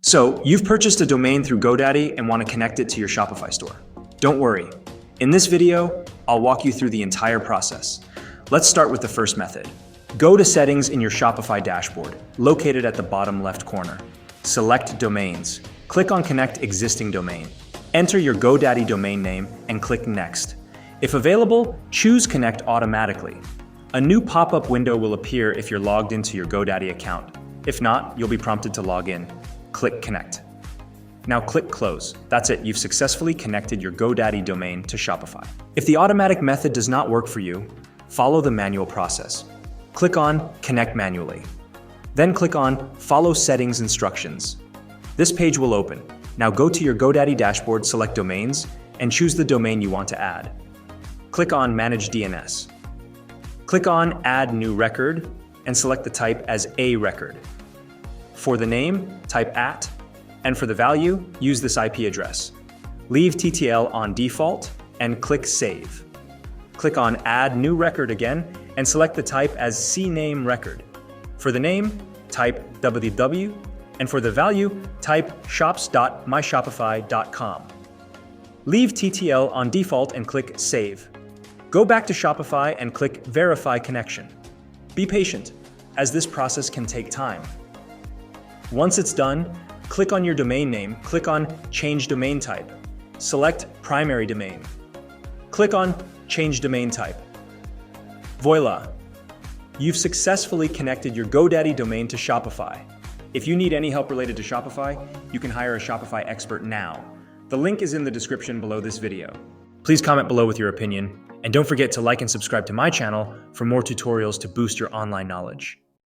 So, you've purchased a domain through GoDaddy and want to connect it to your Shopify store. Don't worry. In this video, I'll walk you through the entire process. Let's start with the first method. Go to Settings in your Shopify dashboard, located at the bottom left corner. Select Domains. Click on Connect Existing Domain. Enter your GoDaddy domain name and click Next. If available, choose Connect automatically. A new pop-up window will appear if you're logged into your GoDaddy account. If not, you'll be prompted to log in. Click Connect. Now click Close. That's it, you've successfully connected your GoDaddy domain to Shopify. If the automatic method does not work for you, follow the manual process. Click on Connect Manually. Then click on Follow Settings Instructions. This page will open. Now go to your GoDaddy dashboard, select Domains, and choose the domain you want to add. Click on Manage DNS. Click on Add New Record and select the type as a record. For the name, type @ and for the value, use this IP address. Leave TTL on default and click Save. Click on Add New Record again and select the type as CNAME record. For the name, type www, and for the value, type shops.myshopify.com. Leave TTL on default and click Save. Go back to Shopify and click Verify Connection. Be patient, as this process can take time. Once it's done, click on your domain name, click on Change Domain Type. Select Primary Domain. Click on Change Domain Type. Voila! You've successfully connected your GoDaddy domain to Shopify. If you need any help related to Shopify, you can hire a Shopify expert now. The link is in the description below this video. Please comment below with your opinion, and don't forget to like and subscribe to my channel for more tutorials to boost your online knowledge.